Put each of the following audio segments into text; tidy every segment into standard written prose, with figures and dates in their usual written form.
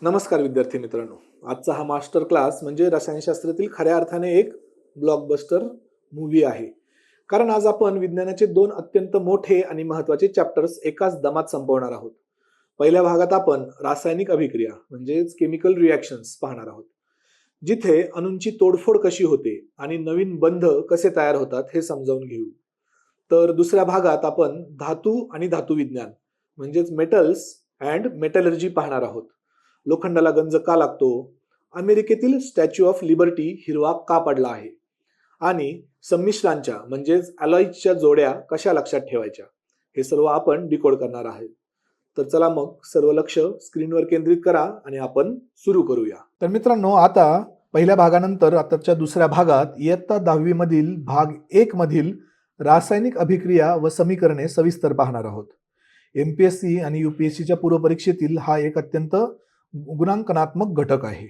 नमस्कार विद्यार्थी मित्रांनो. आजचा हा मास्टर क्लास म्हणजे रसायनशास्त्रातील खऱ्या अर्थाने एक ब्लॉकबस्टर मूव्ही आहे. कारण आज आपण विज्ञानाचे दोन अत्यंत मोठे आणि महत्त्वाचे चॅप्टर्स एकाच दमात संपवणार आहोत. पहिल्या भागात आपण रासायनिक अभिक्रिया म्हणजेच केमिकल रिॲक्शन्स पाहणार आहोत. जिथे अणूंची तोडफोड कशी होते आणि नवीन बंध कसे तयार होतात हे समजावून घेऊ. तर दुसऱ्या भागात आपण धातू आणि धातुविज्ञान म्हणजेच मेटल्स अँड मेटलर्जी पाहणार आहोत. लोखंडाला गंज का लागतो, अमेरिकेतील स्टॅच्यू ऑफ लिबर्टी हिरवा का पडला आहे आणि संमिश्रांच्या म्हणजेच अलॉईजच्या जोड्या कशा लक्षात ठेवायच्या, हे सर्व आपण डिकोड करणार आहोत. तर चला मग सर्व लक्ष स्क्रीनवर केंद्रित करा आणि आपण सुरू करूया. तर मित्रांनो, आता पहिल्या भागानंतर आताच्या दुसऱ्या भागात इयत्ता 10वी मधील भाग 1 मधील रासायनिक अभिक्रिया व समीकरणे सविस्तर पाहणार आहोत. एमपीएससी आणि यूपीएससीच्या पूर्व परीक्षेतील हा एक अत्यंत गुणांकनात्मक घटक आहे.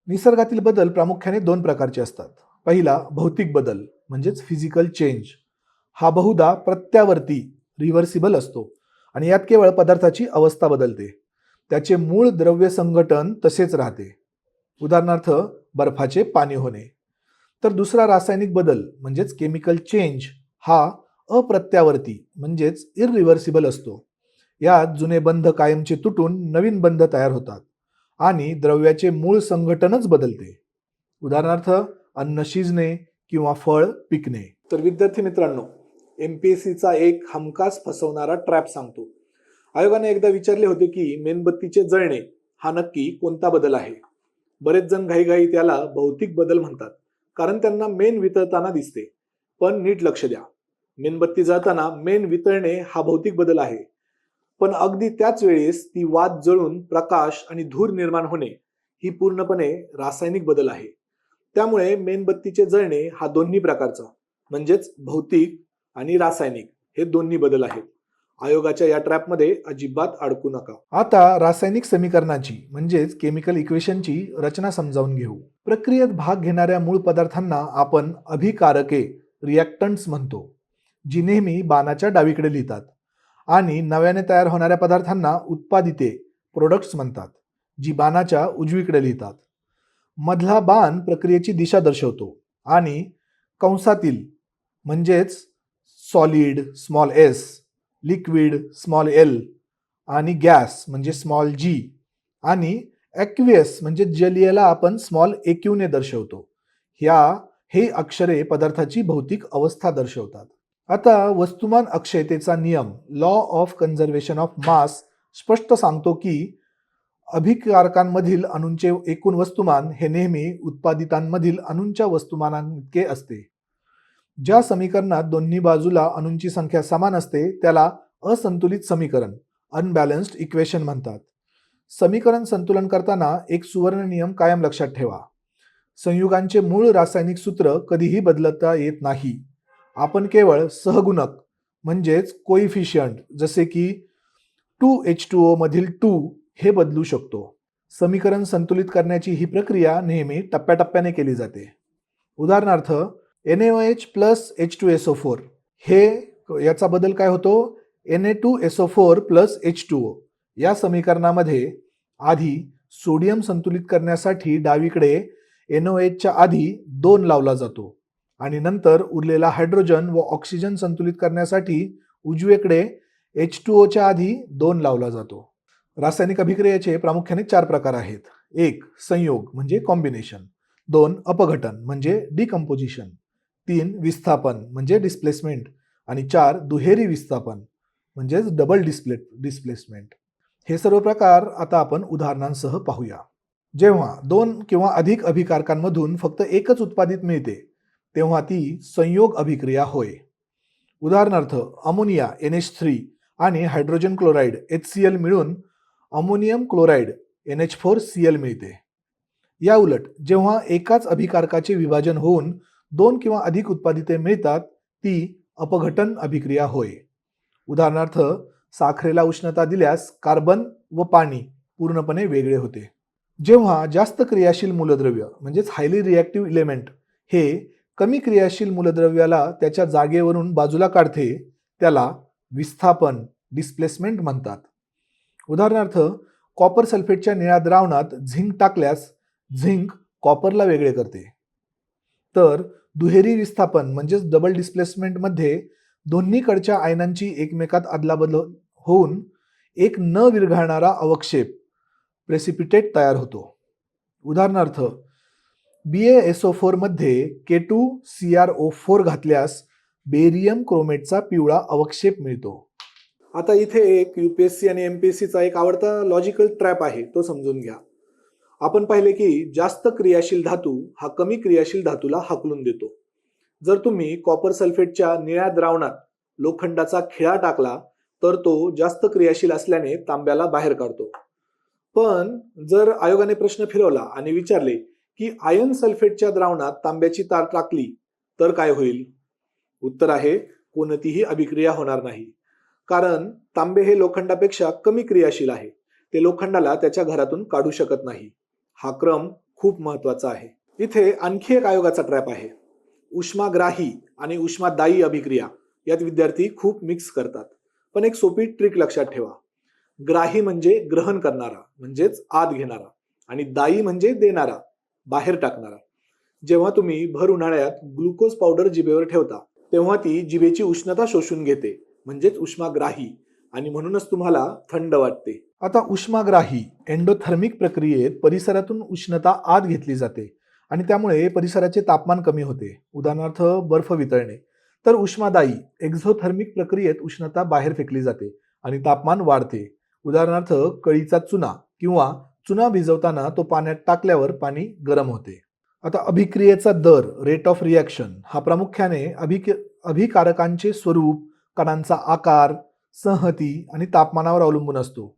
निसर्गातील बदल प्रामुख्याने दोन प्रकारचे असतात. पहिला भौतिक बदल म्हणजेच फिजिकल चेंज. हा बहुधा प्रत्यावर्ती रिव्हर्सिबल असतो आणि यात केवळ पदार्थाची अवस्था बदलते, त्याचे मूळ द्रव्य संघटन तसेच राहते. उदाहरणार्थ बर्फाचे पाणी होणे. तर दुसरा रासायनिक बदल म्हणजेच केमिकल चेंज हा अप्रत्यावर्ती म्हणजेच इररिव्हर्सिबल असतो. यात जुने बंध कायमचे तुटून नवीन बंध तयार होतात आणि द्रव्याचे मूळ संघटनच बदलते. उदाहरणार्थ अन्न शिजणे किंवा फळ पिकणे. तर विद्यार्थी मित्रांनो, एमपीएससीचा एक हमखास फसवणारा ट्रॅप सांगतो. आयोगाने एकदा विचारले होते की मेणबत्तीचे जळणे हा नक्की कोणता बदल आहे. बरेच जण घाईघाई त्याला भौतिक बदल म्हणतात, कारण त्यांना मेण वितळताना दिसते. पण नीट लक्ष द्या, मेणबत्ती जळताना मेण वितळणे हा भौतिक बदल आहे, पण अगदी त्याच वेळेस ती वात जळून प्रकाश आणि धूर निर्माण होणे ही पूर्णपणे रासायनिक बदल आहे. त्यामुळे मेणबत्तीचे जळणे हा दोन्ही प्रकारचा म्हणजेच भौतिक आणि रासायनिक हे दोन्ही बदल आहेत. आयोगाच्या या ट्रॅपमध्ये अजिबात अडकू नका. आता रासायनिक समीकरणाची म्हणजेच केमिकल इक्वेशनची रचना समजावून घेऊ. प्रक्रियेत भाग घेणाऱ्या मूळ पदार्थांना आपण अभिकारके रिॲक्टंट्स म्हणतो, जी नेहमी बाणाच्या डावीकडे लिहितात, आणि नव्याने तयार होणाऱ्या पदार्थांना उत्पादिते प्रोडक्ट्स म्हणतात, जी बाणाच्या उजवीकडे लिहितात. मधला बाण प्रक्रियेची दिशा दर्शवतो आणि कंसातील म्हणजेच solid small S, liquid small L आणि गॅस म्हणजे स्मॉल जी आणि ॲक्वियस म्हणजे जलीयला आपण स्मॉल एक्यू ने दर्शवतो. हे अक्षरे पदार्थाची भौतिक अवस्था दर्शवतात. आता वस्तुमान अक्षयतेचा नियम law of conservation of mass स्पष्ट सांगतो की अभिकारकांमधील अणूंचे एकूण वस्तुमान हे नेहमी उत्पादितांमधील अणूंच्या वस्तुमानाइतके असते. ज्या समीकरणात दोन्ही बाजूला अणूंची संख्या समान असते त्याला असंतुलित समीकरण अनबॅलन्स्ड इक्वेशन म्हणतात. समीकरण संतुलन करताना एक सुवर्ण नियम कायम लक्षात ठेवा. संयुगांचे मूळ रासायनिक सूत्र कधीही बदलता येत नाही. आपण केवळ सहगुणक म्हणजेच कोइफिशियंट जसे की 2H2O मधील 2 हे बदलू शकतो. समीकरण संतुलित करण्याची ही प्रक्रिया नेहमी टप्प्याटप्प्याने केली जाते. उदाहरणार्थ NaOH प्लस H2SO4 हे याचा बदल काय होतो, Na2SO4 प्लस H2O. या समीकरणामध्ये आधी सोडियम संतुलित करण्यासाठी डावीकडे NaOH च्या आधी 2 लावला जातो आणि नंतर उरलेला हायड्रोजन व ऑक्सिजन संतुलित करण्यासाठी उजवीकडे H2O च्या आधी 2 लावला जातो. रासायनिक अभिक्रियेचे प्रामुख्याने 4 प्रकार आहेत. 1 संयोग म्हणजे कॉम्बिनेशन, 2 अपघटन म्हणजे डिकम्पोजिशन, 3 विस्थापन म्हणजे डिस्प्लेसमेंट आणि 4 दुहेरी विस्थापन म्हणजेच डबल डिस्प्लेसमेंट. हे सर्व प्रकार आता आपण उदाहरणांसह पाहूया. जेव्हा 2 किंवा अधिक अभिकारकांमधून फक्त एकच उत्पादित मिळते तेव्हा ती संयोग अभिक्रिया होय. उदाहरणार्थ अमोनिया NH3 आणि हायड्रोजन क्लोराईड HCl मिळून अमोनियम क्लोराईड NH4Cl मिळते. या उलट जेव्हा एकाच अभिकारकाचे विभाजन होऊन 2 किंवा अधिक उत्पादिते मिळतात ती अपघटन अभिक्रिया होय. उदाहरणार्थ साखरेला उष्णता दिल्यास कार्बन व पाणी पूर्णपणे वेगळे होते. जेव्हा जास्त क्रियाशील मूलद्रव्य म्हणजेच हायली रिॲक्टिव्ह इलेमेंट हे कमी क्रियाशील मूलद्रव्याला त्याच्या जागेवरून बाजूला काढते त्याला विस्थापन डिस्प्लेसमेंट म्हणतात. उदाहरणार्थ कॉपर सल्फेटच्या निळ्या द्रावणात झिंक टाकल्यास झिंक कॉपरला वेगळे करते. तर दुहेरी विस्थापन म्हणजेच डबल डिस्प्लेसमेंट मध्ये दोन्हीकडच्या आयनांची एकमेकात अदलाबदल होऊन एक न विरघळणारा अवक्षेप प्रेसिपिटेट तयार होतो. उदाहरणार्थ BaSO4 मध्ये K2CrO4 घातल्यास बेरियम क्रोमेटचा पिवळा अवक्षेप मिळतो. आता इथे एक UPSC आणि MPSCचा एक आवडता लॉजिकल ट्रॅप आहे, तो समजून घ्या. आपण पाहिले की जास्त क्रियाशील धातू हा कमी क्रियाशील धातूला हाकलून देतो. जर तुम्ही कॉपर सल्फेटच्या निळ्या द्रावणात लोखंडाचा खिळा टाकला तर तो जास्त क्रियाशील असल्याने तांब्याला बाहेर काढतो. पण जर आयोगाने प्रश्न फिरवला आणि विचारले की आयर्न सल्फेटच्या द्रावणात तांब्याची तार टाकली तर काय होईल? उत्तर आहे कोणतीही अभिक्रिया होणार नाही, कारण तांबे हे लोखंडापेक्षा कमी क्रियाशील आहे. ते लोखंडाला त्याच्या घरातून काढू शकत नाही. हा क्रम खूप महत्वाचा आहे. इथे आणखी एक आयोगाचा ट्रॅप आहे. उष्माग्राही आणि उष्मादायी अभिक्रिया यात विद्यार्थी खूप मिक्स करतात. पण एक सोपी ट्रिक लक्षात ठेवा. ग्राही म्हणजे ग्रहण करणारा म्हणजेच आत घेणारा, आणि दायी म्हणजे देणारा, बाहेर टाकणारा. जेव्हा तुम्ही भर उन्हाळ्यात ग्लुकोज पावडर जिभेवर ठेवता तेव्हा ती जिभेची उष्णता शोषून घेते, म्हणजेच उष्माग्राही, आणि म्हणूनच तुम्हाला थंड वाटते. आता उष्माग्राही एंडोथर्मिक प्रक्रियेत परिसरातून उष्णता आत घेतली जाते आणि त्यामुळे परिसराचे तापमान कमी होते, उदाहरणार्थ बर्फ वितळणे. तर उष्मादायी एक्झोथर्मिक प्रक्रियेत उष्णता बाहेर फेकली जाते आणि तापमान वाढते, उदाहरणार्थ कळीचा चुना किंवा चुना भिजवताना तो पाण्यात टाकल्यावर पाणी गरम होते. आता अभिक्रियेचा दर रेट ऑफ रिॲक्शन हा प्रामुख्याने अभिकारकांचे स्वरूप, कणांचा आकार, संहती आणि तापमानावर अवलंबून असतो.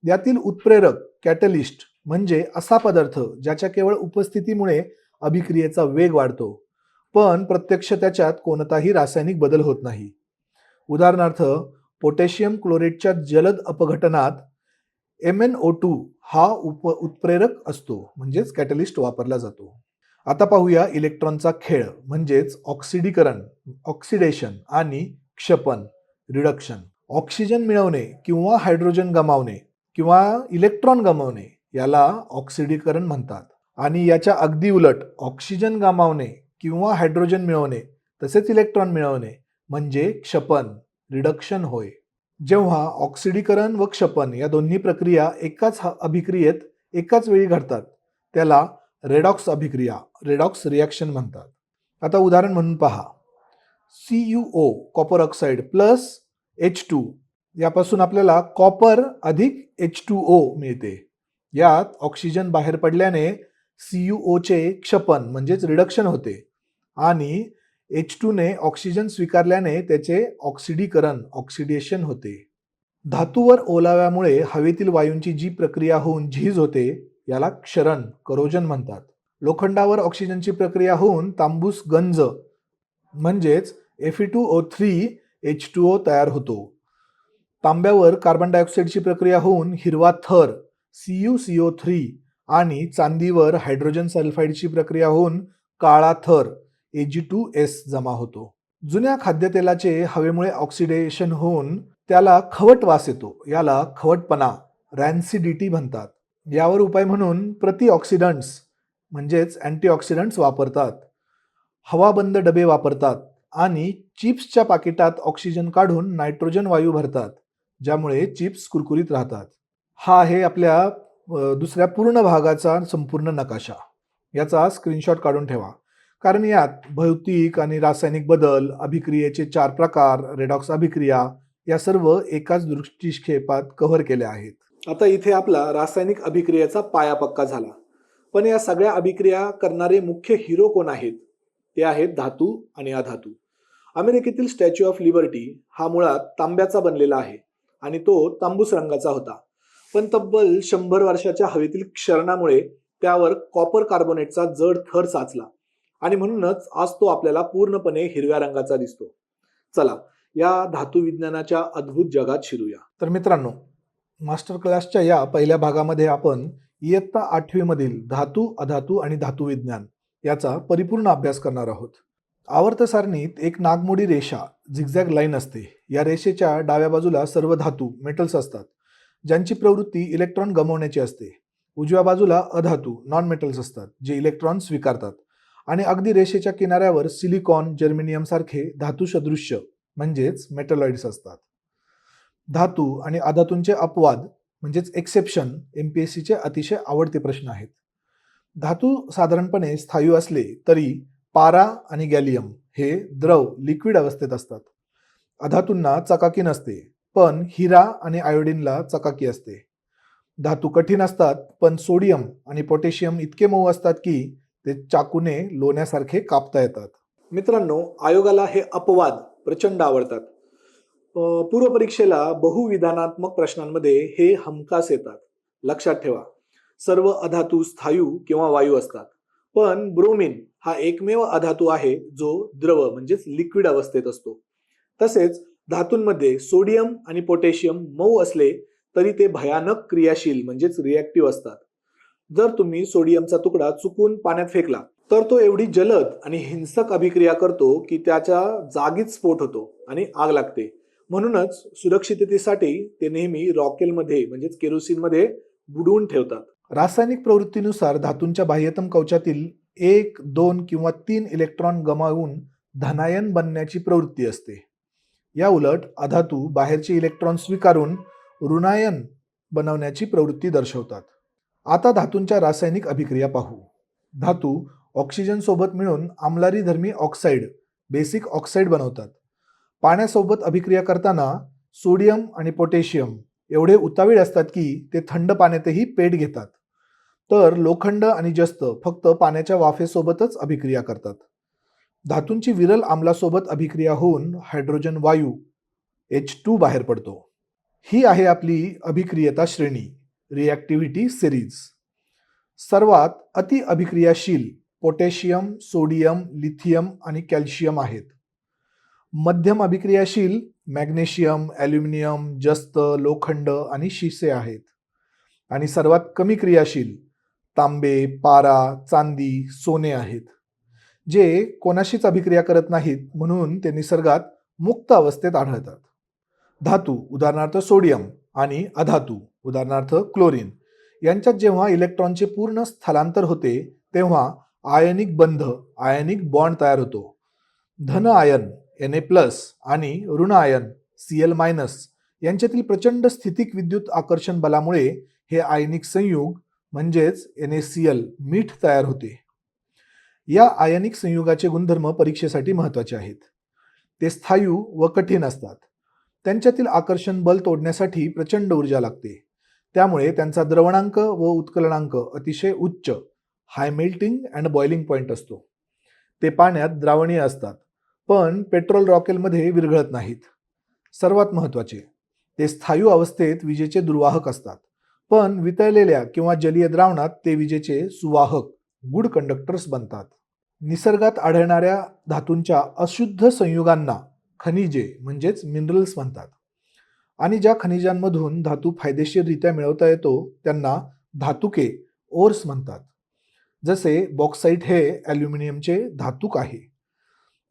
यातील उत्प्रेरक कॅटलिस्ट म्हणजे असा पदार्थ ज्याच्या केवळ उपस्थितीमुळे अभिक्रियेचा वेग वाढतो, पण प्रत्यक्ष त्याच्यात कोणताही रासायनिक बदल होत नाही. उदाहरणार्थ पोटॅशियम क्लोरेटच्या जलद अपघटनात MnO2 हा उत्प्रेरक असतो, म्हणजेच कॅटलिस्ट वापरला जातो. आता पाहूया इलेक्ट्रॉनचा खेळ म्हणजेच ऑक्सिडेशन आणि क्षपन रिडक्शन. ऑक्सिजन मिळवणे किंवा हायड्रोजन गमावणे किंवा इलेक्ट्रॉन गमावणे याला ऑक्सिडीकरण म्हणतात, आणि याच्या अगदी उलट ऑक्सिजन गमावणे किंवा हायड्रोजन मिळवणे तसेच इलेक्ट्रॉन मिळवणे म्हणजे क्षपन रिडक्शन होय. जेव्हा ऑक्सिडीकरण व क्षपन या दोन्ही प्रक्रिया एकाच अभिक्रियेत एकाच वेळी घडतात त्याला रेडॉक्स अभिक्रिया, रेडॉक्स रिॲक्शन म्हणतात. आता उदाहरण म्हणून पहा. CuO copper oxide plus H2 यापासून आपल्याला कॉपर अधिक H2O मिळते. यात ऑक्सिजन बाहेर पडल्याने CuO चे क्षपन म्हणजेच रिडक्शन होते आणि H2 ने ऑक्सिजन स्वीकारल्याने त्याचे ऑक्सिडेशन होते. धातूवर ओलाव्यामुळे हवेतील वायूंची जी प्रक्रिया होऊन झीज होते याला क्षरण करोजन म्हणतात. लोखंडावर ऑक्सिजनची प्रक्रिया होऊन तांबूस गंज म्हणजेच Fe2O3H2O तयार होतो. तांब्यावर कार्बन डायऑक्साईडची प्रक्रिया होऊन हिरवा थर CuCO3 आणि चांदीवर हायड्रोजन सल्फाईडची प्रक्रिया होऊन काळा थर Ag2S जमा होतो. जुन्या खाद्यतेलाचे हवेमुळे ऑक्सिडेशन होऊन त्याला खवट वास येतो, याला खवटपणा रॅन्सिडिटी म्हणतात. यावर उपाय म्हणून प्रतिऑक्सिडंट्स म्हणजेच अँटीऑक्सिडंट्स वापरतात, हवाबंद डबे वापरतात आणि चिप्सच्या पाकिटात ऑक्सिजन काढून नायट्रोजन वायू भरतात, ज्यामुळे चिप्स कुरकुरीत राहतात. हा आहे आपल्या दुसऱ्या पूर्ण भागाचा संपूर्ण नकाशा. याचा स्क्रीनशॉट काढून ठेवा, कारण यात भौतिक आणि रासायनिक बदल, अभिक्रियेचे 4 प्रकार, रेडॉक्स अभिक्रिया या सर्व एकाच दृष्टिक्षेपात कव्हर केल्या आहेत. आता इथे आपला रासायनिक अभिक्रियेचा पाया पक्का झाला. पण या सगळ्या अभिक्रिया करणारे मुख्य हिरो कोण आहेत? ते आहेत धातू आणि अधातू. अमेरिकेतील स्टॅच्यू ऑफ लिबर्टी हा मुळात तांब्याचा बनलेला आहे आणि तो तांबूस रंगाचा होता. पण तब्बल 100 वर्षाच्या हवेतील क्षरणामुळे त्यावर कॉपर कार्बोनेटचा जड थर साचला आणि म्हणूनच आज तो आपल्याला पूर्णपणे हिरव्या रंगाचा दिसतो. चला या धातू विज्ञानाच्या अद्भुत जगात शिरूया. तर मित्रांनो, मास्टर क्लासच्या या पहिल्या भागामध्ये आपण इयत्ता 8वी मधील धातू, अधातू आणि धातू विज्ञान याचा परिपूर्ण अभ्यास करणार आहोत. आवर्त सारणीत एक नागमोडी रेषा झिगझॅग लाईन असते. या रेषेच्या डाव्या बाजूला सर्व धातू मेटल्स असतात. ज्यांची प्रवृत्ती इलेक्ट्रॉन गमावण्याची असते. उजव्या बाजूला अधातू नॉन मेटल्स असतात जे इलेक्ट्रॉन स्वीकारतात. आणि अगदी रेषेच्या किनाऱ्यावर सिलिकॉन, जर्मेनियम सारखे धातू सदृश्य म्हणजेच मेटलॉइड्स असतात. धातू आणि अधातूंचे अपवाद म्हणजेच एक्सेप्शन एमपीएससीचे अतिशय आवडते प्रश्न आहेत. धातू साधारणपणे स्थायू असले तरी पारा आणि गॅलियम हे द्रव लिक्विड अवस्थेत असतात. अधातूंना चकाकी नसते, पण हिरा आणि आयोडीनला चकाकी असते. धातू कठीण असतात, पण सोडियम आणि पोटॅशियम इतके मऊ असतात की ते चाकूने लोण्यासारखे कापता येतात. मित्रांनो, आयोगाला हे अपवाद प्रचंड आवडतात. पूर्वपरीक्षेला बहुविधानात्मक प्रश्नांमध्ये हे हमखास येतात. लक्षात ठेवा, सर्व अधातू स्थायू किंवा वायू असतात, पण ब्रोमीन हा एकमेव अधातू आहे जो द्रव म्हणजेच लिक्विड अवस्थेत असतो. तसेच धातूंमध्ये सोडियम आणि पोटॅशियम मऊ असले तरी ते भयानक क्रियाशील म्हणजेच रिॲक्टिव्ह असतात. जर तुम्ही सोडियमचा तुकडा चुकून पाण्यात फेकला तर तो एवढी जलद आणि हिंसक अभिक्रिया करतो की त्याच्या जागीच स्फोट होतो आणि आग लागते. म्हणूनच सुरक्षिततेसाठी ते नेहमी रॉकेलमध्ये म्हणजेच केरोसिनमध्ये बुडवून ठेवतात. रासायनिक प्रवृत्तीनुसार धातूंच्या बाह्यतम कवचातील 1, 2 किंवा 3 इलेक्ट्रॉन गमावून धनायन बनण्याची प्रवृत्ती असते. या उलट अधातू बाहेरचे इलेक्ट्रॉन स्वीकारून ऋणायन बनवण्याची प्रवृत्ती दर्शवतात. आता धातूंच्या रासायनिक अभिक्रिया पाहू. धातू ऑक्सिजन सोबत मिळून आम्लारीधर्मी ऑक्साईड बेसिक ऑक्साईड बनवतात. पाण्यासोबत अभिक्रिया करताना सोडियम आणि पोटॅशियम एवढे उतावीळ असतात की ते थंड पाण्यातही पेट घेतात. तर लोखंड आणि जस्त फक्त पाण्याच्या वाफेसोबतच अभिक्रिया करतात. धातूंची विरल आम्लासोबत अभिक्रिया होऊन हायड्रोजन वायू H2 बाहेर पडतो. ही आहे आपली अभिक्रियता श्रेणी, रिॲक्टिव्हिटी सिरीज. सर्वात अति अभिक्रियाशील पोटॅशियम, सोडियम, लिथियम आणि कॅल्शियम आहेत. मध्यम अभिक्रियाशील मॅग्नेशियम, ॲल्युमिनियम, जस्त, लोखंड आणि शिसे आहेत. आणि सर्वात कमी क्रियाशील तांबे, पारा, चांदी, सोने आहेत, जे कोणाशीच अभिक्रिया करत नाहीत म्हणून ते निसर्गात मुक्त अवस्थेत आढळतात. धातू उदाहरणार्थ सोडियम आणि अधातू उदाहरणार्थ क्लोरीन यांच्यात जेव्हा इलेक्ट्रॉनचे पूर्ण स्थलांतर होते तेव्हा आयनिक बंध आयनिक बॉन्ड तयार होतो. धन आयन Na+ आणि ऋण आयन Cl- यांच्यातील प्रचंड स्थितिक विद्युत आकर्षण बलामुळे हे आयनिक संयुग म्हणजेच NaCl मीठ तयार होते. या आयनिक संयुगाचे गुणधर्म परीक्षेसाठी महत्त्वाचे आहेत. ते स्थायू व कठीण असतात. त्यांच्यातील आकर्षण बल तोडण्यासाठी प्रचंड ऊर्जा लागते. त्यामुळे त्यांचा द्रवणांक व उत्कलनांक अतिशय उच्च high melting and boiling point असतो. ते पाण्यात द्रावणीय असतात, पण पेट्रोल रॉकेलमध्ये विरघळत नाहीत. सर्वात महत्त्वाचे, ते स्थायू अवस्थेत विजेचे दुर्वाहक असतात, पण वितळलेल्या किंवा जलीय द्रावणात ते विजेचे सुवाहक गुड कंडक्टर्स बनतात. निसर्गात आढळणाऱ्या धातूंच्या अशुद्ध संयुगांना खनिजे म्हणजेच मिनरल्स म्हणतात. आणि ज्या खनिजांमधून धातू फायदेशीररित्या मिळवता येतो त्यांना धातुके ओर्स म्हणतात. जसे बॉक्साईट हे ॲल्युमिनियमचे धातुक आहे.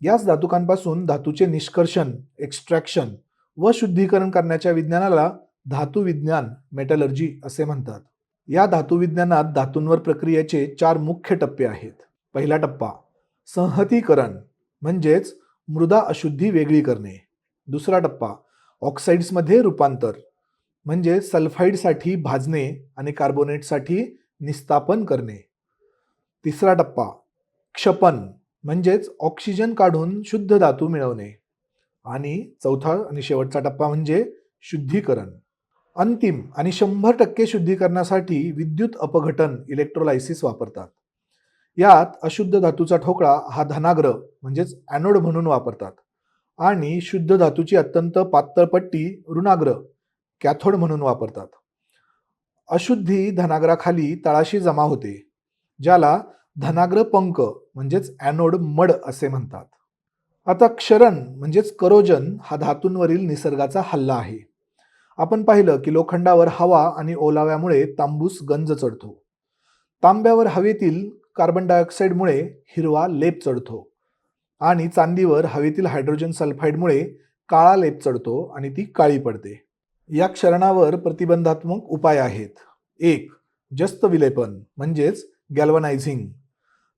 याच धातुकांपासून धातूचे निष्कर्षण, एक्स्ट्रॅक्शन व शुद्धीकरण करण्याच्या विज्ञानाला धातू विज्ञान मेटलर्जी असे म्हणतात. या धातू विज्ञानात धातूंवर प्रक्रियेचे 4 मुख्य टप्पे आहेत. पहिला टप्पा संहतीकरण म्हणजेच मृदा अशुद्धी वेगळी करणे. दुसरा टप्पा ऑक्साईड्समध्ये रूपांतर म्हणजे सल्फाईडसाठी भाजणे आणि कार्बोनेटसाठी निस्तापन करणे. तिसरा टप्पा क्षपन म्हणजेच ऑक्सिजन काढून शुद्ध धातू मिळवणे. आणि चौथा आणि शेवटचा टप्पा म्हणजे शुद्धीकरण. अंतिम आणि 100% शुद्धीकरणासाठी विद्युत अपघटन इलेक्ट्रोलायसिस वापरतात. यात अशुद्ध धातूचा ठोकळा हा धनाग्र म्हणजेच ॲनोड म्हणून वापरतात आणि शुद्ध धातूची अत्यंत पातळ पट्टी ऋणाग्र कॅथोड म्हणून वापरतात. अशुद्धी धनाग्राखाली तळाशी जमा होते, ज्याला धनाग्र पंक म्हणजेच ॲनोड मड असे म्हणतात. आता क्षरण म्हणजेच करोजन हा धातूंवरील निसर्गाचा हल्ला आहे. आपण पाहिलं की लोखंडावर हवा आणि ओलाव्यामुळे तांबूस गंज चढतो. तांब्यावर हवेतील कार्बन डायऑक्साईडमुळे हिरवा लेप चढतो आणि चांदीवर हवेतील हायड्रोजन सल्फाईडमुळे काळा लेप चढतो आणि ती काळी पडते. या क्षरणावर प्रतिबंधात्मक उपाय आहेत. 1. जस्त विलेपन म्हणजेच गॅल्वनायझिंग,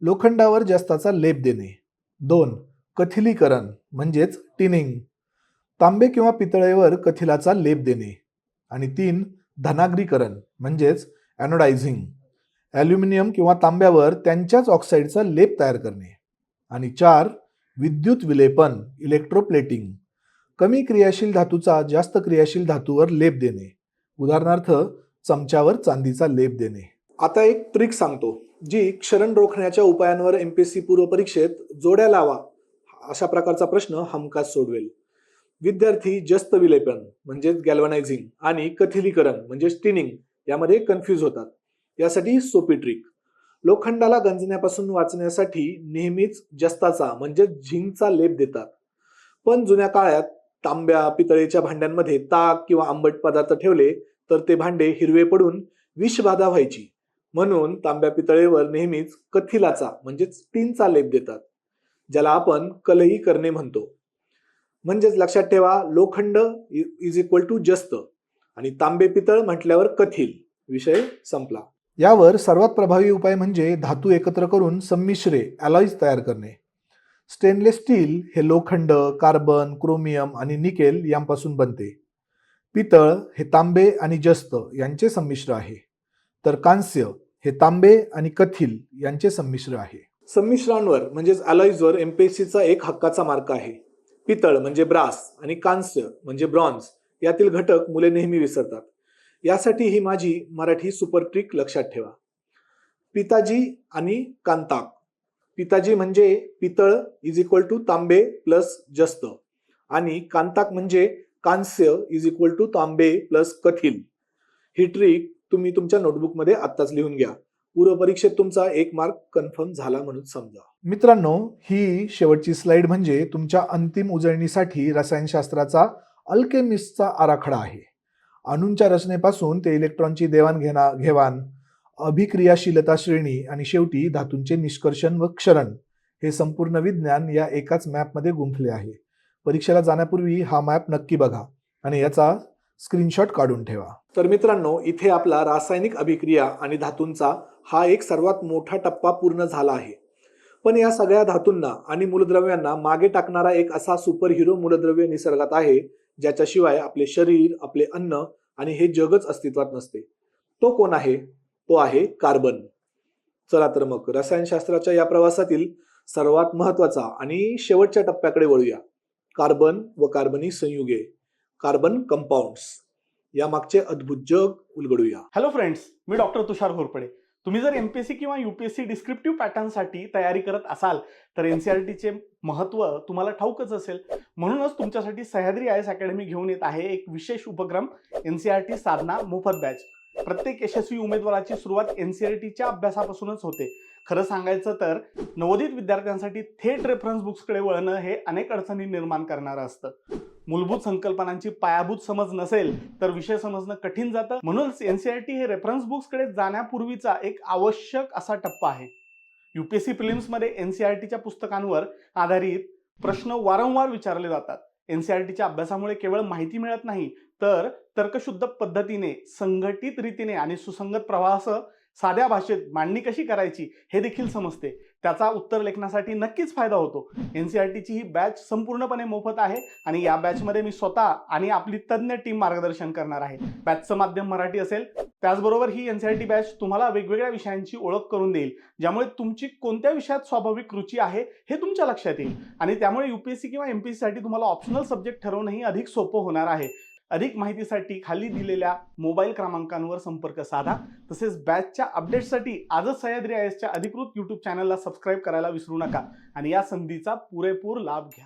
लोखंडावर जस्ताचा लेप देणे. 2. कथिलीकरण म्हणजेच टिनिंग, तांबे किंवा पितळेवर कथिलाचा लेप देणे. आणि 3. धनाग्रीकरण म्हणजेच ॲनोडायझिंग, ॲल्युमिनियम किंवा तांब्यावर त्यांच्याच ऑक्साईडचा लेप तयार करणे. आणि 4. विद्युत विलेपन इलेक्ट्रोप्लेटिंग, कमी क्रियाशील धातूचा जास्त क्रियाशील धातूवर लेप देणे. उदाहरणार्थ चमच्यावर चांदीचा लेप देणे. आता एक ट्रिक सांगतो जी क्षरण रोखण्याच्या उपायांवर एमपीएससी पूर्व परीक्षेत जोड्या लावा अशा प्रकारचा प्रश्न हमखास सोडवेल. विद्यार्थी जस्त विलेपन म्हणजेच गॅल्वनायझिंग आणि कथिलीकरण म्हणजे स्टिनिंग यामध्ये कन्फ्यूज होतात. यासाठी सोपी ट्रिक, लोखंडाला गंजण्यापासून वाचण्यासाठी नेहमीच जस्ताचा म्हणजे झिंकचा लेप देतात. पण जुन्या काळात तांब्या पितळेच्या भांड्यांमध्ये ताक किंवा आंबट पदार्थ ठेवले तर ते भांडे हिरवे पडून विषबाधा व्हायची. म्हणून तांब्या पितळेवर नेहमीच कथिलाचा म्हणजेच टिनचा लेप देतात, ज्याला आपण कलई करणे म्हणतो. म्हणजेच लक्षात ठेवा, लोखंड इज इक्वल टू जस्त आणि तांबे पितळ म्हटल्यावर कथिल, विषय संपला. यावर सर्वात प्रभावी उपाय म्हणजे धातू एकत्र करून संमिश्रे अलॉईज तयार करणे. स्टेनलेस स्टील हे लोखंड, कार्बन, क्रोमियम आणि निकेल यांपासून बनते. पितळ हे तांबे आणि जस्त यांचे संमिश्र आहे, तर कांस्य हे तांबे आणि कथिल यांचे संमिश्र आहे. संमिश्रांवर म्हणजेच अलॉईजवर एमपीएससीचा एक हक्काचा मार्क आहे. पितळ म्हणजे ब्रास आणि कांस्य म्हणजे ब्रॉन्झ यातील घटक मुले नेहमी विसरतात. यासाठी ही माझी मराठी सुपर ट्रिक लक्षात ठेवा. पिताजी आणि कांताक. पिताजी म्हणजे पितळ इज इक्वल टू तांबे प्लस जस्त आणि कांताक म्हणजे कांस्य इज इक्वल टू तांबे प्लस कथिल. ही ट्रिक तुम्ही तुमच्या नोटबुकमध्ये आत्ताच लिहून घ्या. पूर्व परीक्षेत तुमचा 1 मार्क कन्फर्म झाला म्हणून समजा. मित्रांनो, ही शेवटची स्लाइड म्हणजे तुमच्या अंतिम उजळणीसाठी रसायनशास्त्राचा अल्केमिस्टचा आराखडा आहे. अणूंच्या रचनेपासून ते इलेक्ट्रॉनची देवाणघेवाण, अभिक्रियाशीलता श्रेणी आणि शेवटी धातूंचे निष्कर्षण व क्षरण हे संपूर्ण विज्ञान या एकाच मॅपमध्ये गुंफले आहे. परीक्षेला जाण्यापूर्वी हा मॅप नक्की बघा आणि याचा स्क्रीनशॉट काढून ठेवा. तर मित्रांनो, इथे आपला रासायनिक अभिक्रिया आणि धातूंचा हा एक सर्वात मोठा टप्पा पूर्ण झाला आहे. पण या सगळ्या धातूंना आणि मूलद्रव्यांना मागे टाकणारा एक असा सुपर हिरो मूलद्रव्य निसर्गात आहे, ज्याच्याशिवाय आपले शरीर, आपले अन्न आणि हे जगच अस्तित्वात नसते. तो कोण आहे? तो आहे कार्बन. चला तर मग रसायनशास्त्राच्या या प्रवासातील सर्वात महत्वाचा आणि शेवटच्या टप्प्याकडे वळूया. कार्बन व कार्बनी संयुगे, कार्बन कंपाऊंड्स, या मागचे अद्भुत जग उलगडूया. हॅलो फ्रेंड्स, मी डॉक्टर तुषार घोरपडे. तुम्ही जर एमपीएससी किंवा यूपीएससी डिस्क्रिप्टिव्ह पॅटर्नसाठी तयारी करत असाल तर एनसीईआरटीचे महत्त्व तुम्हाला ठाऊकच असेल. म्हणूनच तुमच्यासाठी सह्याद्री आयएस अकॅडमी घेऊन येत आहे एक विशेष उपक्रम, एनसीईआरटी साधना मोफत बॅच. प्रत्येक यशस्वी उमेदवाराची सुरुवात एनसीईआरटीच्या अभ्यासापासूनच होते. खरं सांगायचं तर नवोदित विद्यार्थ्यांसाठी थेट रेफरन्स बुक्सकडे वळणं हे अनेक अडचणी निर्माण करणारं असतं. मूलभूत संकल्पनांची पायाभूत समज नसेल तर विषय समजणं कठीण जातं. म्हणूनच एनसीईआरटी हे रेफरन्स बुक्सकडे जाण्यापूर्वीचा एक आवश्यक असा टप्पा आहे. यूपीएससी प्रिलिम्समध्ये एनसीईआरटीच्या पुस्तकांवर आधारित प्रश्न वारंवार विचारले जातात. एनसीईआरटीच्या अभ्यासामुळे केवळ माहिती मिळत नाही तर तर्कशुद्ध पद्धतीने, संघटित रीतीने आणि सुसंगत प्रवाहासह साध्या भाषेत मांडणी कशी करायची हे देखील समजते. त्याचा उत्तर लेखनासाठी नक्कीच फायदा होतो. एनसीईआरटीची ही बॅच संपूर्णपणे मोफत आहे आणि या बॅचमध्ये मी स्वतः आणि आपली तज्ञ टीम मार्गदर्शन करणार आहे. बॅचचं माध्यम मराठी असेल. त्याचबरोबर ही एनसीईआरटी बॅच तुम्हाला वेगवेगळ्या विषयांची ओळख करून देईल, ज्यामुळे तुमची कोणत्या विषयात स्वाभाविक रुची आहे हे तुमच्या लक्षात येईल आणि त्यामुळे यूपीएससी किंवा एमपीएससीसाठी तुम्हाला ऑप्शनल सब्जेक्ट ठरवणंही अधिक सोपं होणार आहे. अधिक माहितीसाठी खाली दिलेल्या मोबाईल क्रमांकांवर संपर्क साधा. तसेच बॅचच्या अपडेट्ससाठी आजच सह्याद्री आयएसच्या अधिकृत यूट्यूब चॅनलला सबस्क्राईब करायला विसरू नका आणि या संधीचा पुरेपूर लाभ घ्या.